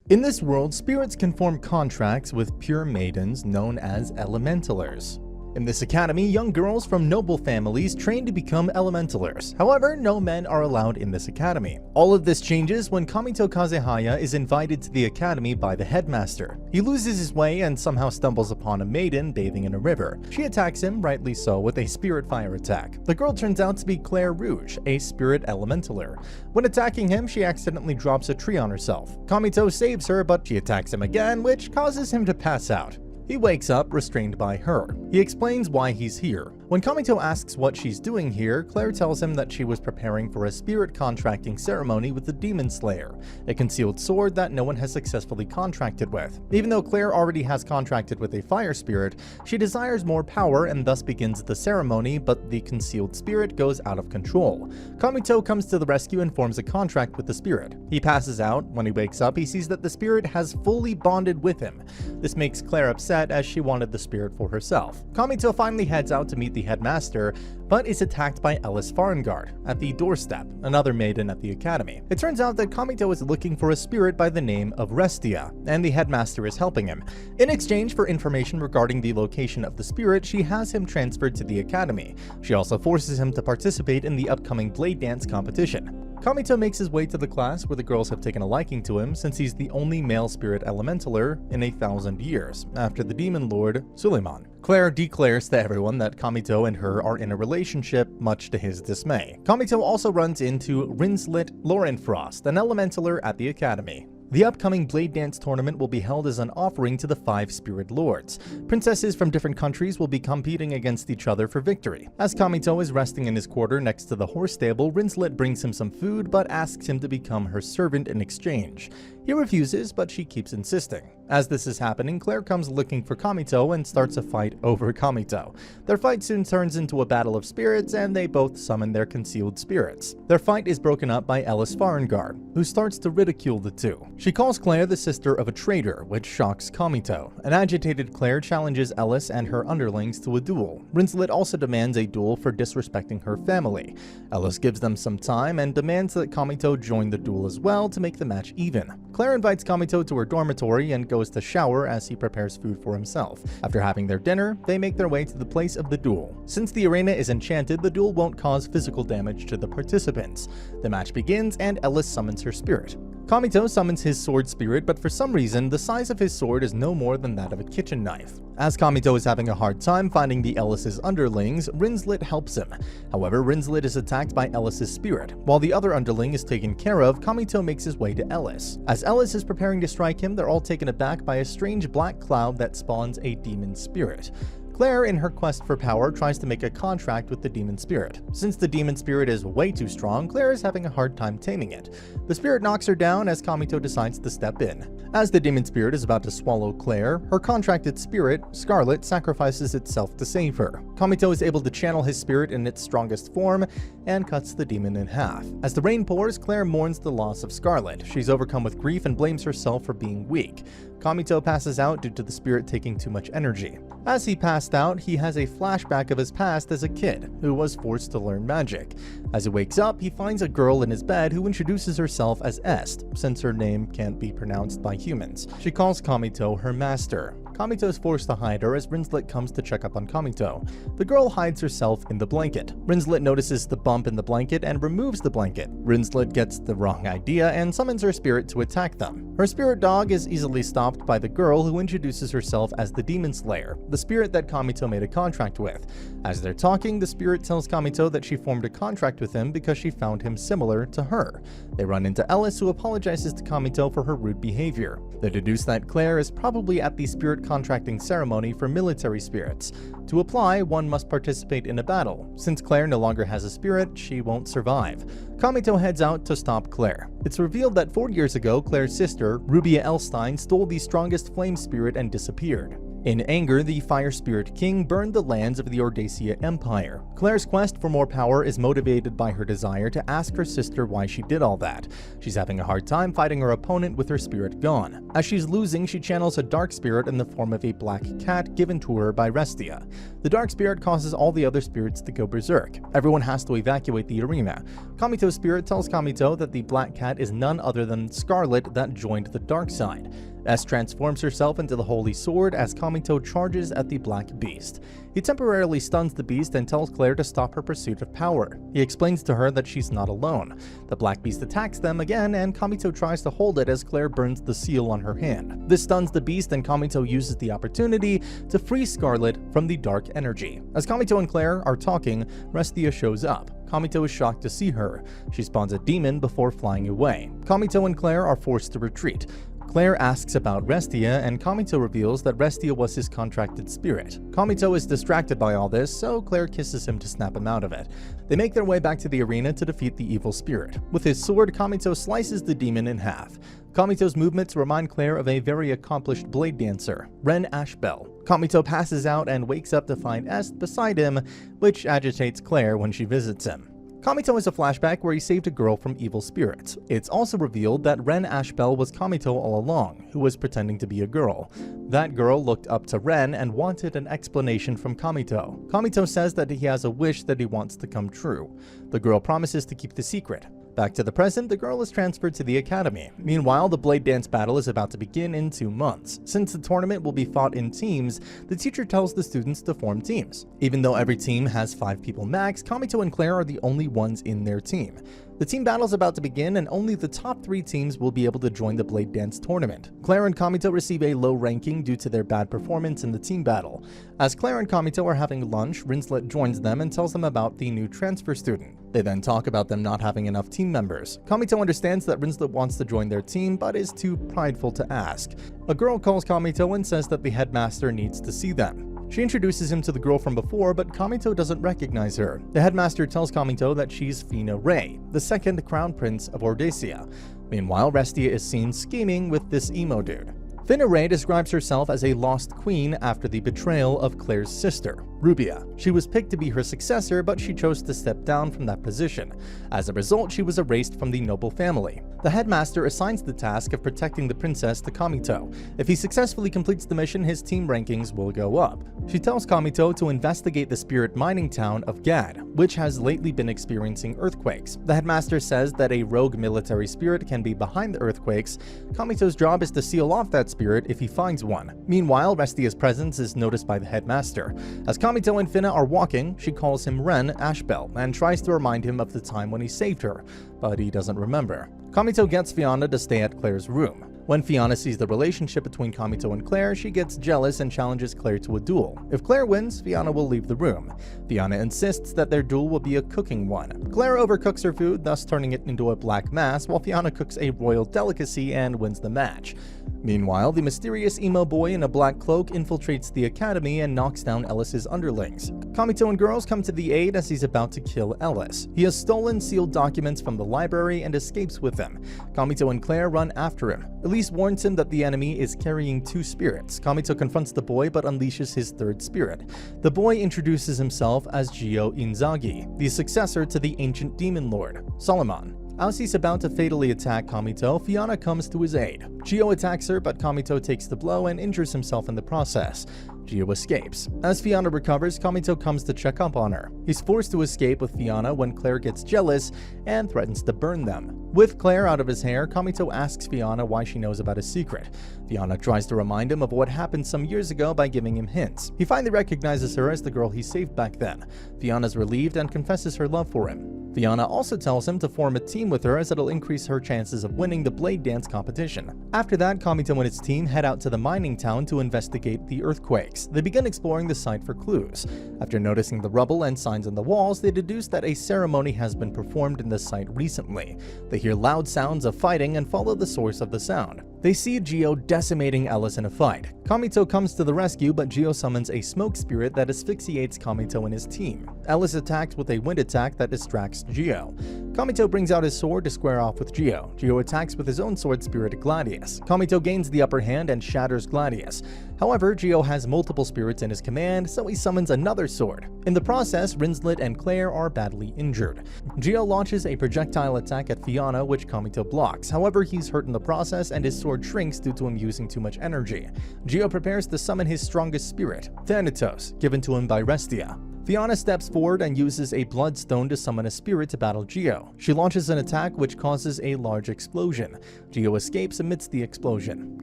In this world, spirits can form contracts with pure maidens known as elementalers. In this academy, young girls from noble families train to become elementalers. However, no men are allowed in this academy. All of this changes when Kamito Kazehaya is invited to the academy by the headmaster. He loses his way and somehow stumbles upon a maiden bathing in a river. She attacks him, rightly so, with a spirit fire attack. The girl turns out to be Claire Rouge, a spirit elementaler. When attacking him, she accidentally drops a tree on herself. Kamito saves her, but she attacks him again, which causes him to pass out. He wakes up, restrained by her. He explains why he's here. When Kamito asks what she's doing here, Claire tells him that she was preparing for a spirit contracting ceremony with the Demon Slayer, a concealed sword that no one has successfully contracted with. Even though Claire already has contracted with a fire spirit, she desires more power and thus begins the ceremony, but the concealed spirit goes out of control. Kamito comes to the rescue and forms a contract with the spirit. He passes out. When he wakes up, he sees that the spirit has fully bonded with him. This makes Claire upset as she wanted the spirit for herself. Kamito finally heads out to meet the headmaster, but is attacked by Ellis Farngard at the doorstep, another maiden at the academy. It turns out that Kamito is looking for a spirit by the name of Restia, and the headmaster is helping him. In exchange for information regarding the location of the spirit, she has him transferred to the academy. She also forces him to participate in the upcoming blade dance competition. Kamito makes his way to the class where the girls have taken a liking to him since he's the only male spirit elementaler in 1,000 years, after the demon lord Suleiman. Claire declares to everyone that Kamito and her are in a relationship, much to his dismay. Kamito also runs into Rinslet Lorenfrost, an elementaler at the academy. The upcoming Blade Dance tournament will be held as an offering to the 5 Spirit Lords. Princesses from different countries will be competing against each other for victory. As Kamito is resting in his quarter next to the horse stable, Rinslet brings him some food but asks him to become her servant in exchange. He refuses, but she keeps insisting. As this is happening, Claire comes looking for Kamito and starts a fight over Kamito. Their fight soon turns into a battle of spirits, and they both summon their concealed spirits. Their fight is broken up by Ellis Farngard, who starts to ridicule the two. She calls Claire the sister of a traitor, which shocks Kamito. An agitated Claire challenges Ellis and her underlings to a duel. Rinslet also demands a duel for disrespecting her family. Ellis gives them some time and demands that Kamito join the duel as well to make the match even. Claire invites Kamito to her dormitory and goes to shower as he prepares food for himself. After having their dinner, they make their way to the place of the duel. Since the arena is enchanted, the duel won't cause physical damage to the participants. The match begins and Ellis summons her spirit. Kamito summons his sword spirit, but for some reason, the size of his sword is no more than that of a kitchen knife. As Kamito is having a hard time finding the Ellis' underlings, Rinslet helps him. However, Rinslet is attacked by Ellis' spirit. While the other underling is taken care of, Kamito makes his way to Ellis. As Ellis is preparing to strike him, they're all taken aback by a strange black cloud that spawns a demon spirit. Claire, in her quest for power, tries to make a contract with the demon spirit. Since the demon spirit is way too strong, Claire is having a hard time taming it. The spirit knocks her down as Kamito decides to step in. As the demon spirit is about to swallow Claire, her contracted spirit, Scarlet, sacrifices itself to save her. Kamito is able to channel his spirit in its strongest form and cuts the demon in half. As the rain pours, Claire mourns the loss of Scarlet. She's overcome with grief and blames herself for being weak. Kamito passes out due to the spirit taking too much energy. As he passed out, he has a flashback of his past as a kid who was forced to learn magic. As he wakes up, he finds a girl in his bed who introduces herself as Est, since her name can't be pronounced by humans. She calls Kamito her master. Kamito is forced to hide her as Rinslet comes to check up on Kamito. The girl hides herself in the blanket. Rinslet notices the bump in the blanket and removes the blanket. Rinslet gets the wrong idea and summons her spirit to attack them. Her spirit dog is easily stopped by the girl who introduces herself as the Demon Slayer, the spirit that Kamito made a contract with. As they're talking, the spirit tells Kamito that she formed a contract with him because she found him similar to her. They run into Ellis, who apologizes to Kamito for her rude behavior. They deduce that Claire is probably at the spirit contracting ceremony for military spirits. To apply, one must participate in a battle. Since Claire no longer has a spirit, she won't survive. Kamito heads out to stop Claire. It's revealed that 4 years ago, Claire's sister, Rubia Elstein, stole the strongest flame spirit and disappeared. In anger, the Fire Spirit King burned the lands of the Ordacia Empire. Claire's quest for more power is motivated by her desire to ask her sister why she did all that. She's having a hard time fighting her opponent with her spirit gone. As she's losing, she channels a dark spirit in the form of a black cat given to her by Restia. The dark spirit causes all the other spirits to go berserk. Everyone has to evacuate the arena. Kamito's spirit tells Kamito that the black cat is none other than Scarlet that joined the dark side. S transforms herself into the Holy Sword as Kamito charges at the Black Beast. He temporarily stuns the beast and tells Claire to stop her pursuit of power. He explains to her that she's not alone. The Black Beast attacks them again, and Kamito tries to hold it as Claire burns the seal on her hand. This stuns the beast, and Kamito uses the opportunity to free Scarlet from the dark energy. As Kamito and Claire are talking, Restia shows up. Kamito is shocked to see her. She spawns a demon before flying away. Kamito and Claire are forced to retreat. Claire asks about Restia, and Kamito reveals that Restia was his contracted spirit. Kamito is distracted by all this, so Claire kisses him to snap him out of it. They make their way back to the arena to defeat the evil spirit. With his sword, Kamito slices the demon in half. Kamito's movements remind Claire of a very accomplished blade dancer, Ren Ashbel. Kamito passes out and wakes up to find Est beside him, which agitates Claire when she visits him. Kamito has a flashback where he saved a girl from evil spirits. It's also revealed that Ren Ashbel was Kamito all along, who was pretending to be a girl. That girl looked up to Ren and wanted an explanation from Kamito. Kamito says that he has a wish that he wants to come true. The girl promises to keep the secret. Back to the present, the girl is transferred to the academy. Meanwhile, the blade dance battle is about to begin in 2 months. Since the tournament will be fought in teams, the teacher tells the students to form teams. Even though every team has 5 people max, Kamito and Claire are the only ones in their team. The team battle is about to begin, and only the top 3 teams will be able to join the Blade Dance tournament. Claire and Kamito receive a low ranking due to their bad performance in the team battle. As Claire and Kamito are having lunch, Rinslet joins them and tells them about the new transfer student. They then talk about them not having enough team members. Kamito understands that Rinslet wants to join their team, but is too prideful to ask. A girl calls Kamito and says that the headmaster needs to see them. She introduces him to the girl from before, but Kamito doesn't recognize her. The headmaster tells Kamito that she's Fina Ray, the second crown prince of Ordacia. Meanwhile, Restia is seen scheming with this emo dude. Fina Ray describes herself as a lost queen after the betrayal of Claire's sister, Rubia. She was picked to be her successor, but she chose to step down from that position. As a result, she was erased from the noble family. The headmaster assigns the task of protecting the princess to Kamito. If he successfully completes the mission, his team rankings will go up. She tells Kamito to investigate the spirit mining town of Gad, which has lately been experiencing earthquakes. The headmaster says that a rogue military spirit can be behind the earthquakes. Kamito's job is to seal off that spirit if he finds one. Meanwhile, Restia's presence is noticed by the headmaster. As Kamito and Fina are walking, she calls him Ren Ashbel and tries to remind him of the time when he saved her, but he doesn't remember. Kamito gets Fiona to stay at Claire's room. When Fiona sees the relationship between Kamito and Claire, she gets jealous and challenges Claire to a duel. If Claire wins, Fiona will leave the room. Fiona insists that their duel will be a cooking one. Claire overcooks her food, thus turning it into a black mass, while Fiona cooks a royal delicacy and wins the match. Meanwhile, the mysterious emo boy in a black cloak infiltrates the academy and knocks down Ellis's underlings. Kamito and girls come to the aid as he's about to kill Ellis. He has stolen sealed documents from the library and escapes with them. Kamito and Claire run after him. Elise warns him that the enemy is carrying 2 spirits. Kamito confronts the boy but unleashes his 3rd spirit. The boy introduces himself as Jio Inzaghi, the successor to the ancient demon lord, Solomon. As he's about to fatally attack Kamito, Fiona comes to his aid. Jio attacks her, but Kamito takes the blow and injures himself in the process. Jio escapes. As Fiona recovers, Kamito comes to check up on her. He's forced to escape with Fiona when Claire gets jealous and threatens to burn them. With Claire out of his hair, Kamito asks Fiona why she knows about his secret. Fiona tries to remind him of what happened some years ago by giving him hints. He finally recognizes her as the girl he saved back then. Fiona's relieved and confesses her love for him. Fiona also tells him to form a team with her as it'll increase her chances of winning the blade dance competition. After that, Kamito and his team head out to the mining town to investigate the earthquakes. They begin exploring the site for clues. After noticing the rubble and signs on the walls, they deduce that a ceremony has been performed in the site recently. They hear loud sounds of fighting and follow the source of the sound. They see Jio decimating Ellis in a fight. Kamito comes to the rescue, but Jio summons a smoke spirit that asphyxiates Kamito and his team. Ellis attacks with a wind attack that distracts Jio. Kamito brings out his sword to square off with Jio. Jio attacks with his own sword spirit Gladius. Kamito gains the upper hand and shatters Gladius. However, Jio has multiple spirits in his command, so he summons another sword. In the process, Rinslet and Claire are badly injured. Jio launches a projectile attack at Fiona, which Kamito blocks. However, he's hurt in the process and his sword shrinks due to him using too much energy. Jio prepares to summon his strongest spirit, Thanatos, given to him by Restia. Fiona steps forward and uses a bloodstone to summon a spirit to battle Jio. She launches an attack which causes a large explosion. Jio escapes amidst the explosion.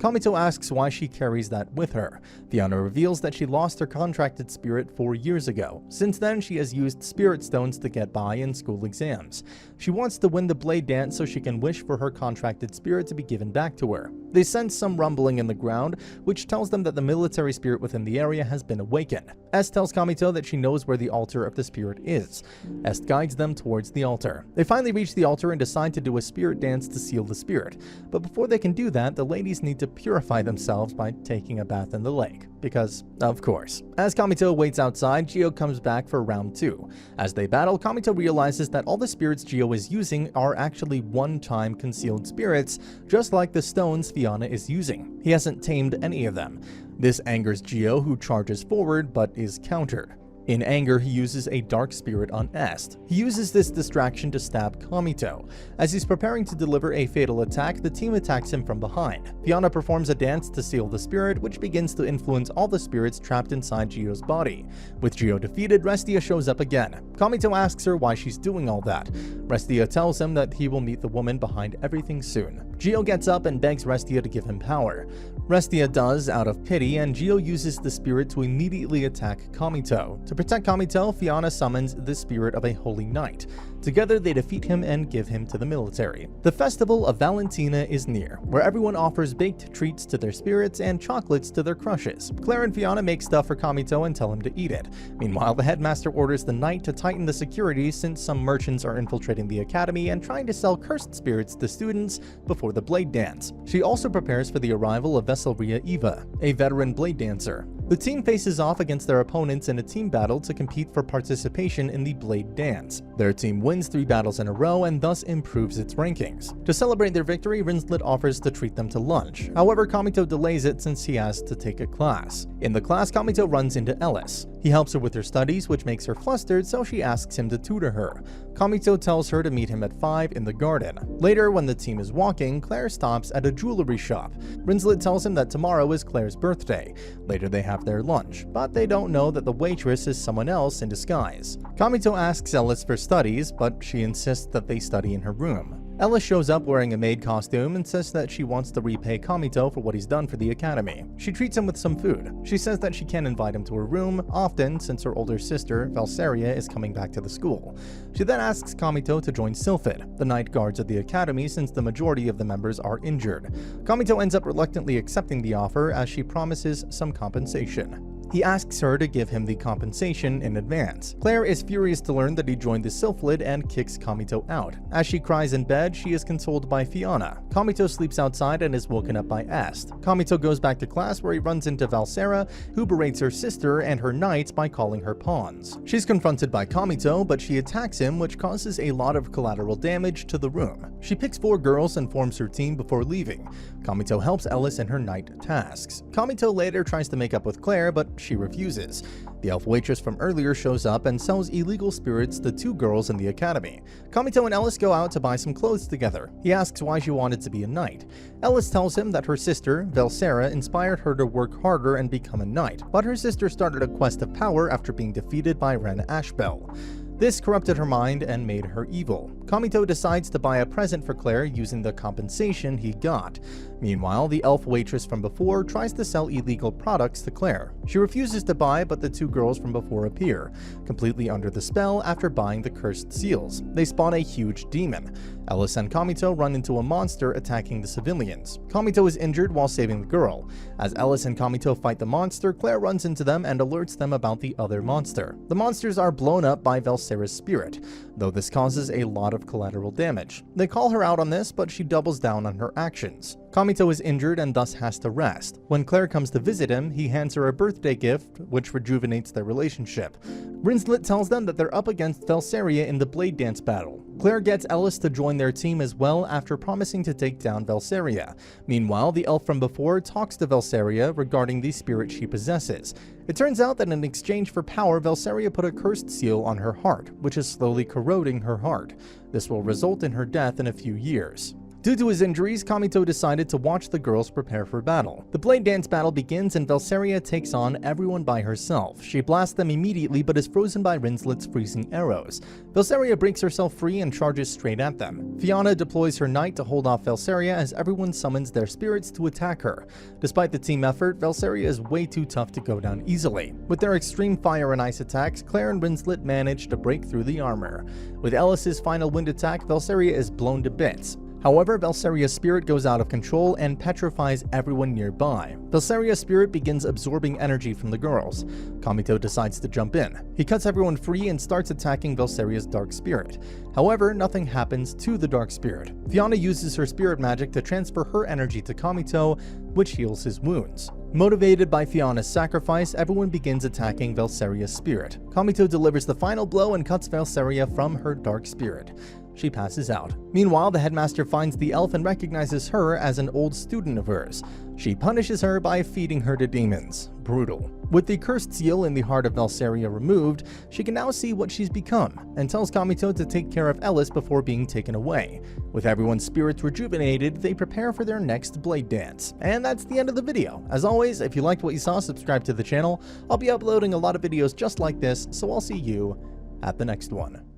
Kamito asks why she carries that with her. Fiona reveals that she lost her contracted spirit 4 years ago. Since then, she has used spirit stones to get by in school exams. She wants to win the blade dance so she can wish for her contracted spirit to be given back to her. They sense some rumbling in the ground, which tells them that the military spirit within the area has been awakened. S tells Kamito that she knows where the altar of the spirit is. S guides them towards the altar. They finally reach the altar and decide to do a spirit dance to seal the spirit. But before they can do that, the ladies need to purify themselves by taking a bath in the lake. Because, of course. As Kamito waits outside, Jio comes back for round 2. As they battle, Kamito realizes that all the spirits Jio is using are actually one-time concealed spirits, just like the stones Fiona is using. He hasn't tamed any of them. This angers Jio, who charges forward but is countered. In anger, he uses a dark spirit on Est. He uses this distraction to stab Kamito. As he's preparing to deliver a fatal attack, the team attacks him from behind. Fiona performs a dance to seal the spirit, which begins to influence all the spirits trapped inside Jio's body. With Jio defeated, Restia shows up again. Kamito asks her why she's doing all that. Restia tells him that he will meet the woman behind everything soon. Jio gets up and begs Restia to give him power. Restia does out of pity, and Jio uses the spirit to immediately attack Kamito. To protect Kamito, Fiona summons the spirit of a holy knight. Together, they defeat him and give him to the military. The festival of Valentina is near, where everyone offers baked treats to their spirits and chocolates to their crushes. Claire and Fiona make stuff for Kamito and tell him to eat it. Meanwhile, the headmaster orders the knight to tighten the security since some merchants are infiltrating the academy and trying to sell cursed spirits to students before the blade dance. She also prepares for the arrival of Valseria Eva, a veteran blade dancer. The team faces off against their opponents in a team battle to compete for participation in the blade dance. Their team wins 3 battles in a row and thus improves its rankings. To celebrate their victory, Rinslet offers to treat them to lunch. However, Kamito delays it since he has to take a class. In the class, Kamito runs into Ellis. He helps her with her studies, which makes her flustered, so she asks him to tutor her. Kamito tells her to meet him at 5 in the garden. Later, when the team is walking, Claire stops at a jewelry shop. Rinslet tells him that tomorrow is Claire's birthday. Later, they have their lunch, but they don't know that the waitress is someone else in disguise. Kamito asks Ellis for studies, but she insists that they study in her room. Ellis shows up wearing a maid costume and says that she wants to repay Kamito for what he's done for the academy. She treats him with some food. She says that she can't invite him to her room, often since her older sister, Valseria, is coming back to the school. She then asks Kamito to join Sylphid, the night guards of the academy, since the majority of the members are injured. Kamito ends up reluctantly accepting the offer as she promises some compensation. He asks her to give him the compensation in advance. Claire is furious to learn that he joined the Sylphid and kicks Kamito out. As she cries in bed, she is consoled by Fiona. Kamito sleeps outside and is woken up by Est. Kamito goes back to class where he runs into Valseria, who berates her sister and her knights by calling her pawns. She's confronted by Kamito, but she attacks him, which causes a lot of collateral damage to the room. She picks 4 girls and forms her team before leaving. Kamito helps Ellis in her night tasks. Kamito later tries to make up with Claire, but she refuses. The elf waitress from earlier shows up and sells illegal spirits to 2 girls in the academy. Kamito and Ellis go out to buy some clothes together. He asks why she wanted to be a knight. Ellis tells him that her sister, Valseria, inspired her to work harder and become a knight, but her sister started a quest of power after being defeated by Ren Ashbel. This corrupted her mind and made her evil. Kamito decides to buy a present for Claire using the compensation he got. Meanwhile, the elf waitress from before tries to sell illegal products to Claire. She refuses to buy, but the 2 girls from before appear, completely under the spell after buying the cursed seals. They spawn a huge demon. Ellis and Kamito run into a monster attacking the civilians. Kamito is injured while saving the girl. As Ellis and Kamito fight the monster, Claire runs into them and alerts them about the other monster. The monsters are blown up by Valseria's spirit, though this causes a lot of collateral damage. They call her out on this, but she doubles down on her actions. Kamito is injured and thus has to rest. When Claire comes to visit him, he hands her a birthday gift, which rejuvenates their relationship. Rinslet tells them that they're up against Valseria in the blade dance battle. Claire gets Ellis to join their team as well after promising to take down Valseria. Meanwhile, the elf from before talks to Valseria regarding the spirit she possesses. It turns out that in exchange for power, Valseria put a cursed seal on her heart, which is slowly corroding her heart. This will result in her death in a few years. Due to his injuries, Kamito decided to watch the girls prepare for battle. The blade dance battle begins and Valseria takes on everyone by herself. She blasts them immediately but is frozen by Rinslet's freezing arrows. Valseria breaks herself free and charges straight at them. Fiona deploys her knight to hold off Valseria as everyone summons their spirits to attack her. Despite the team effort, Valseria is way too tough to go down easily. With their extreme fire and ice attacks, Claire and Rinslet manage to break through the armor. With Ellis's final wind attack, Valseria is blown to bits. However, Valseria's spirit goes out of control and petrifies everyone nearby. Valseria's spirit begins absorbing energy from the girls. Kamito decides to jump in. He cuts everyone free and starts attacking Valseria's dark spirit. However, nothing happens to the dark spirit. Fiona uses her spirit magic to transfer her energy to Kamito, which heals his wounds. Motivated by Fiona's sacrifice, everyone begins attacking Valseria's spirit. Kamito delivers the final blow and cuts Valseria from her dark spirit. She passes out. Meanwhile, the headmaster finds the elf and recognizes her as an old student of hers. She punishes her by feeding her to demons. Brutal. With the cursed seal in the heart of Valseria removed, she can now see what she's become, and tells Kamito to take care of Ellis before being taken away. With everyone's spirits rejuvenated, they prepare for their next blade dance. And that's the end of the video. As always, if you liked what you saw, subscribe to the channel. I'll be uploading a lot of videos just like this, so I'll see you at the next one.